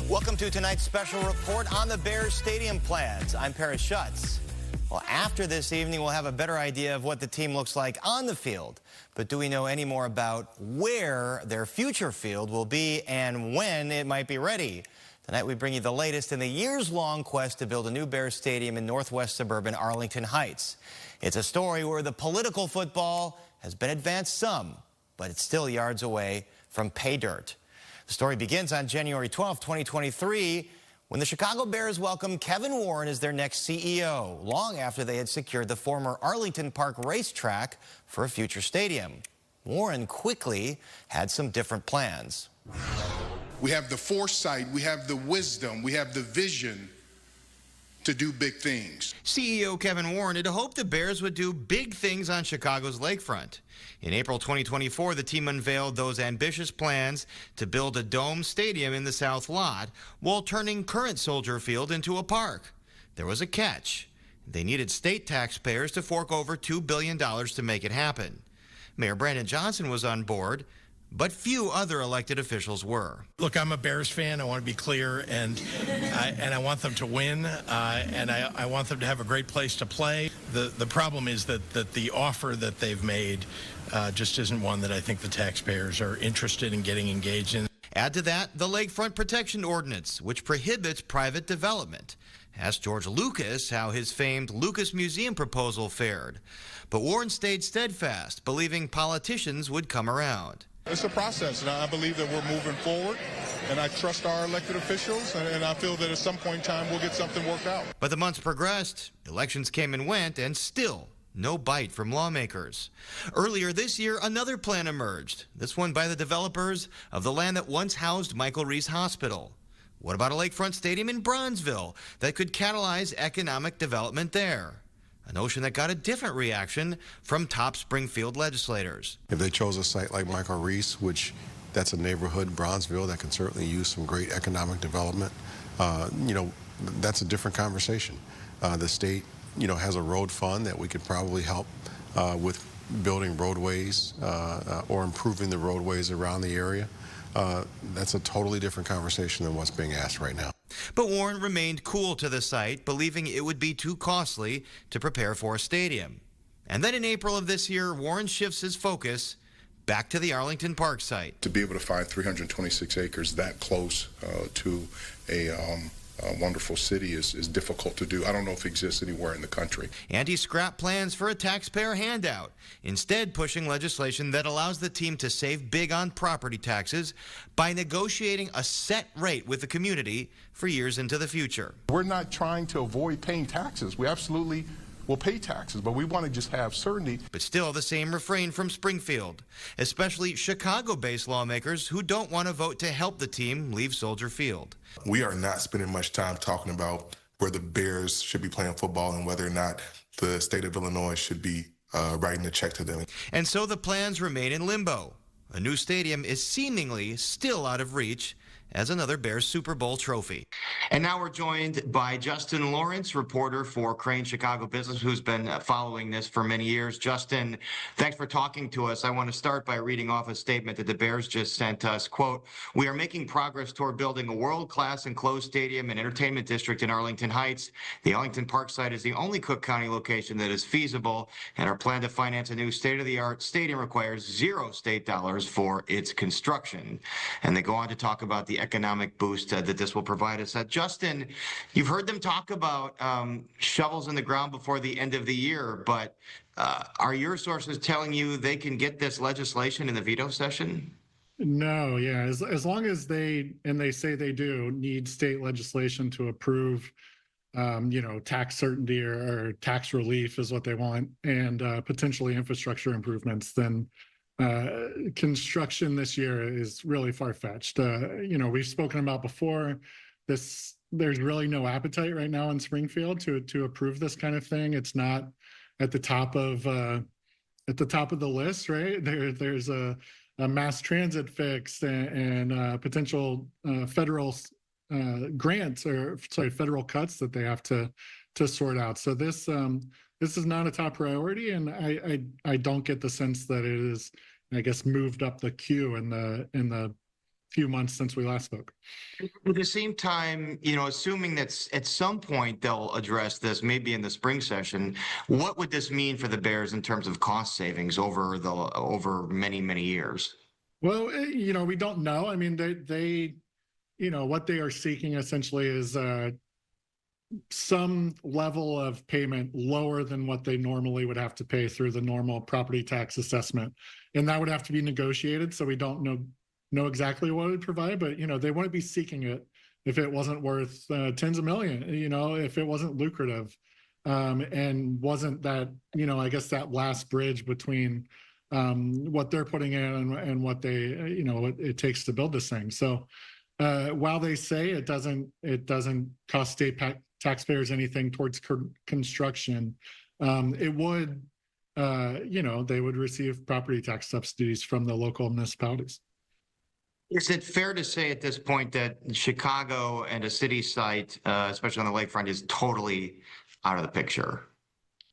Welcome to tonight's special report on the Bears stadium plans. I'm Paris Schutz. Well, after this evening, we'll have a better idea of what the team looks like on the field. But do we know any more about where their future field will be and when it might be ready? Tonight, we bring you the latest in the years-long quest to build a new Bears stadium in northwest suburban Arlington Heights. It's a story where the political football has been advanced some, but it's still yards away from pay dirt. The story begins on January 12, 2023, when the Chicago Bears welcomed Kevin Warren as their next CEO, long after they had secured the former Arlington Park racetrack for a future stadium. Warren quickly had some different plans. We have the foresight, we have the wisdom, we have the vision to do big things. CEO Kevin Warren had hoped the Bears would do big things on Chicago's lakefront. In April 2024, the team unveiled those ambitious plans to build a dome stadium in the South Lot while turning current Soldier Field into a park. There was a catch. They needed state taxpayers to fork over $2 billion to make it happen. Mayor Brandon Johnson was on board, but few other elected officials were. Look, I'm a Bears fan. I want to be clear, and I want them to win, and I want them to have a great place to play. The problem is that the offer that they've made just isn't one that I think the taxpayers are interested in getting engaged in. Add to that the Lakefront Protection Ordinance, which prohibits private development. Asked George Lucas how his famed Lucas Museum proposal fared. But Warren stayed steadfast, believing politicians would come around. It's a process, and I believe that we're moving forward, and I trust our elected officials, and I feel that at some point in time we'll get something worked out. But the months progressed, elections came and went, and still no bite from lawmakers. Earlier this year, another plan emerged, this one by the developers of the land that once housed Michael Reese Hospital. What about a lakefront stadium in Bronzeville that could catalyze economic development there? A notion that got a different reaction from top Springfield legislators. If they chose a site like Michael Reese, which that's a neighborhood, Bronzeville, that can certainly use some great economic development, that's a different conversation. The state, has a road fund that we could probably help with building roadways or improving the roadways around the area. That's a totally different conversation than what's being asked right now. But Warren remained cool to the site, believing it would be too costly to prepare for a stadium. And then in April of this year, Warren shifts his focus back to the Arlington Park site. To be able to find 326 acres that close to a wonderful city is difficult to do. I don't know if it exists anywhere in the country. And he scrapped plans for a taxpayer handout, instead pushing legislation that allows the team to save big on property taxes by negotiating a set rate with the community for years into the future. We're not trying to avoid paying taxes. We absolutely will pay taxes, but we want to just have certainty. But still the same refrain from Springfield, especially Chicago-based lawmakers who don't want to vote to help the team leave Soldier Field. We are not spending much time talking about where the Bears should be playing football and whether or not the state of Illinois should be writing a check to them. And so the plans remain in limbo. A new stadium is seemingly still out of reach as another Bears Super Bowl trophy. And now we're joined by Justin Lawrence, reporter for Crane Chicago Business, who's been following this for many years. Justin, thanks for talking to us. I want to start by reading off a statement that the Bears just sent us. Quote, "We are making progress toward building a world-class enclosed stadium and entertainment district in Arlington Heights. The Arlington Park site is the only Cook County location that is feasible, and our plan to finance a new state-of-the-art stadium requires $0 state dollars for its construction." And they go on to talk about the economic boost that this will provide us. Justin, you've heard them talk about shovels in the ground before the end of the year, but are your sources telling you they can get this legislation in the veto session? No, yeah. As long as they say they do, need state legislation to approve, tax certainty or tax relief is what they want, and potentially infrastructure improvements, then construction this year is really far-fetched. We've spoken about before this. There's really no appetite right now in Springfield to approve this kind of thing. It's not at the top of the list, right? There's a mass transit fix and potential federal grants federal cuts that they have to sort out. So this is not a top priority, and I don't get the sense that it is, I guess, moved up the queue in the few months since we last spoke. At the same time, assuming that at some point they'll address this, maybe in the spring session, what would this mean for the Bears in terms of cost savings over many, many years? Well, we don't know. I mean, they what they are seeking essentially is some level of payment lower than what they normally would have to pay through the normal property tax assessment, and that would have to be negotiated. So we don't know exactly what it would provide, but they wouldn't be seeking it if it wasn't worth tens of millions. If it wasn't lucrative, and wasn't that I guess that last bridge between what they're putting in and what they what it takes to build this thing. So while they say it doesn't cost state taxpayers anything towards construction, it would they would receive property tax subsidies from the local municipalities. Is it fair to say at this point that Chicago and a city site, especially on the lakefront, is totally out of the picture?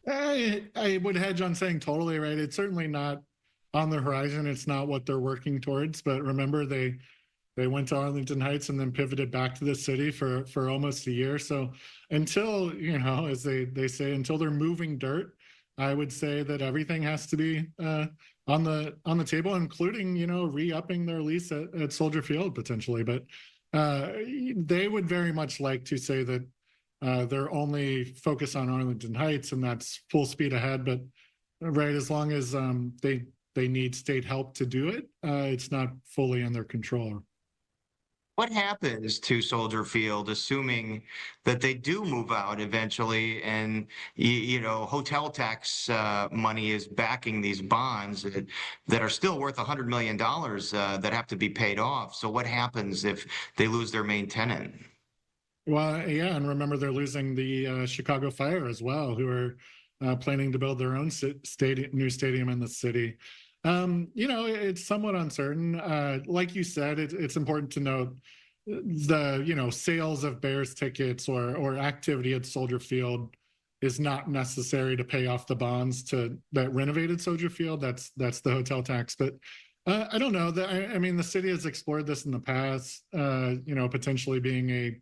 I would hedge on saying totally, right? It's certainly not on the horizon. It's not what they're working towards. But remember, they went to Arlington Heights and then pivoted back to the city for almost a year. So until, as they say, until they're moving dirt, I would say that everything has to be on the table, including, re-upping their lease at Soldier Field potentially. But they would very much like to say that they're only focused on Arlington Heights and that's full speed ahead. But right, as long as they need state help to do it, it's not fully in their control. What happens to Soldier Field, assuming that they do move out eventually, and hotel tax money is backing these bonds that are still worth $100 million that have to be paid off? So what happens if they lose their main tenant? Well, yeah, and remember they're losing the Chicago Fire as well, who are planning to build their own new stadium in the city. It's somewhat uncertain. Like you said, it's important to note the sales of Bears tickets or activity at Soldier Field is not necessary to pay off the bonds that renovated Soldier Field. That's the hotel tax. But I don't know that. I mean, the city has explored this in the past. Potentially being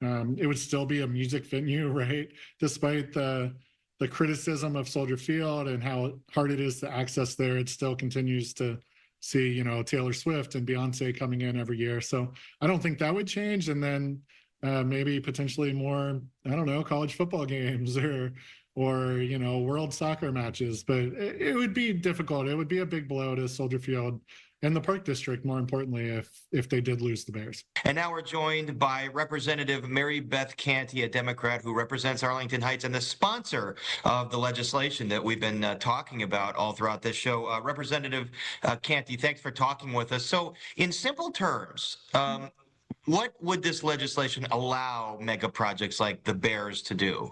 it would still be a music venue, right? Despite the criticism of Soldier Field and how hard it is to access there, it still continues to see, Taylor Swift and Beyonce coming in every year. So I don't think that would change. And then maybe potentially more, I don't know, college football games or world soccer matches. But it would be difficult. It would be a big blow to Soldier Field and the Park District, more importantly, if they did lose the Bears. And now we're joined by Representative Mary Beth Canty, a Democrat who represents Arlington Heights and the sponsor of the legislation that we've been talking about all throughout this show. Representative Canty, thanks for talking with us. So in simple terms, what would this legislation allow mega projects like the Bears to do?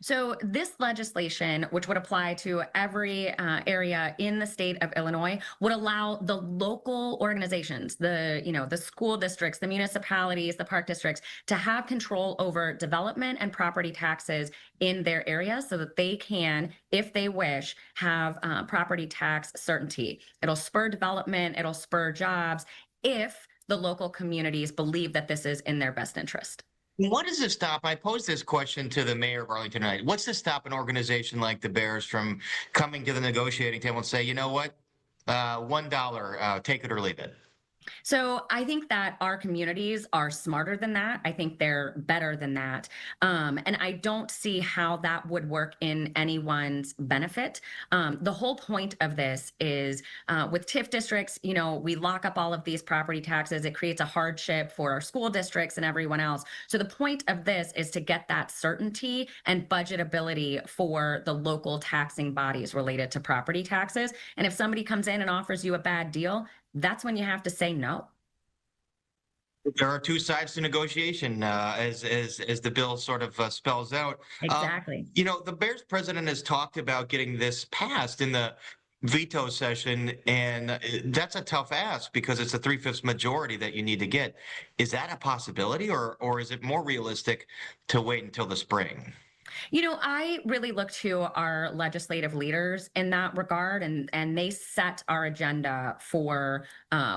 So this legislation, which would apply to every area in the state of Illinois, would allow the local organizations, the school districts, the municipalities, the park districts, to have control over development and property taxes in their area so that they can, if they wish, have property tax certainty. It'll spur development, it'll spur jobs if the local communities believe that this is in their best interest. What does it stop? I posed this question to the mayor of Arlington Heights. What's to stop an organization like the Bears from coming to the negotiating table and say, you know what, $1, take it or leave it? So I think that our communities are smarter than that. I think they're better than that. And I don't see how that would work in anyone's benefit. The whole point of this is with TIF districts, we lock up all of these property taxes. It creates a hardship for our school districts and everyone else. So the point of this is to get that certainty and budgetability for the local taxing bodies related to property taxes. And if somebody comes in and offers you a bad deal, that's when you have to say no. There are two sides to negotiation, as the bill sort of spells out. Exactly. The Bears president has talked about getting this passed in the veto session, and that's a tough ask because it's a 3/5 majority that you need to get. Is that a possibility, or is it more realistic to wait until the spring? You know, I really look to our legislative leaders in that regard, and they set our agenda for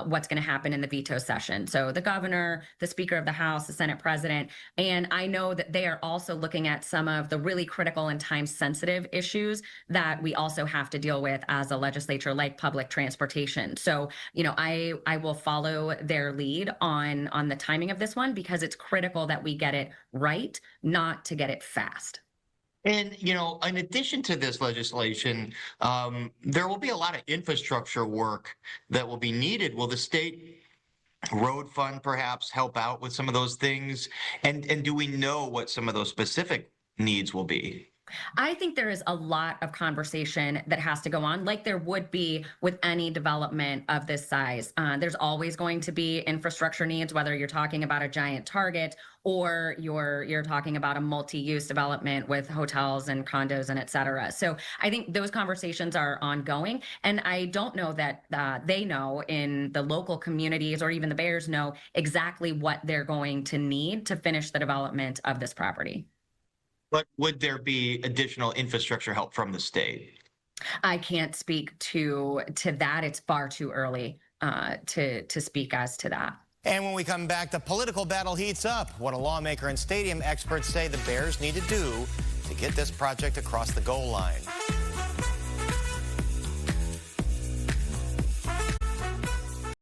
what's going to happen in the veto session. So the governor, the Speaker of the House, the Senate President, and I know that they are also looking at some of the really critical and time-sensitive issues that we also have to deal with as a legislature, like public transportation. So, you know, I will follow their lead on the timing of this one because it's critical that we get it right, not to get it fast. And, you know, in addition to this legislation, there will be a lot of infrastructure work that will be needed. Will the state road fund perhaps help out with some of those things? And do we know what some of those specific needs will be? I think there is a lot of conversation that has to go on, like there would be with any development of this size. There's always going to be infrastructure needs, whether you're talking about a giant Target or you're talking about a multi-use development with hotels and condos and et cetera. So I think those conversations are ongoing, and I don't know that they know in the local communities or even the Bears know exactly what they're going to need to finish the development of this property. But would there be additional infrastructure help from the state? I can't speak to that. It's far too early to speak as to that. And when we come back, the political battle heats up. What a lawmaker and stadium experts say the Bears need to do to get this project across the goal line.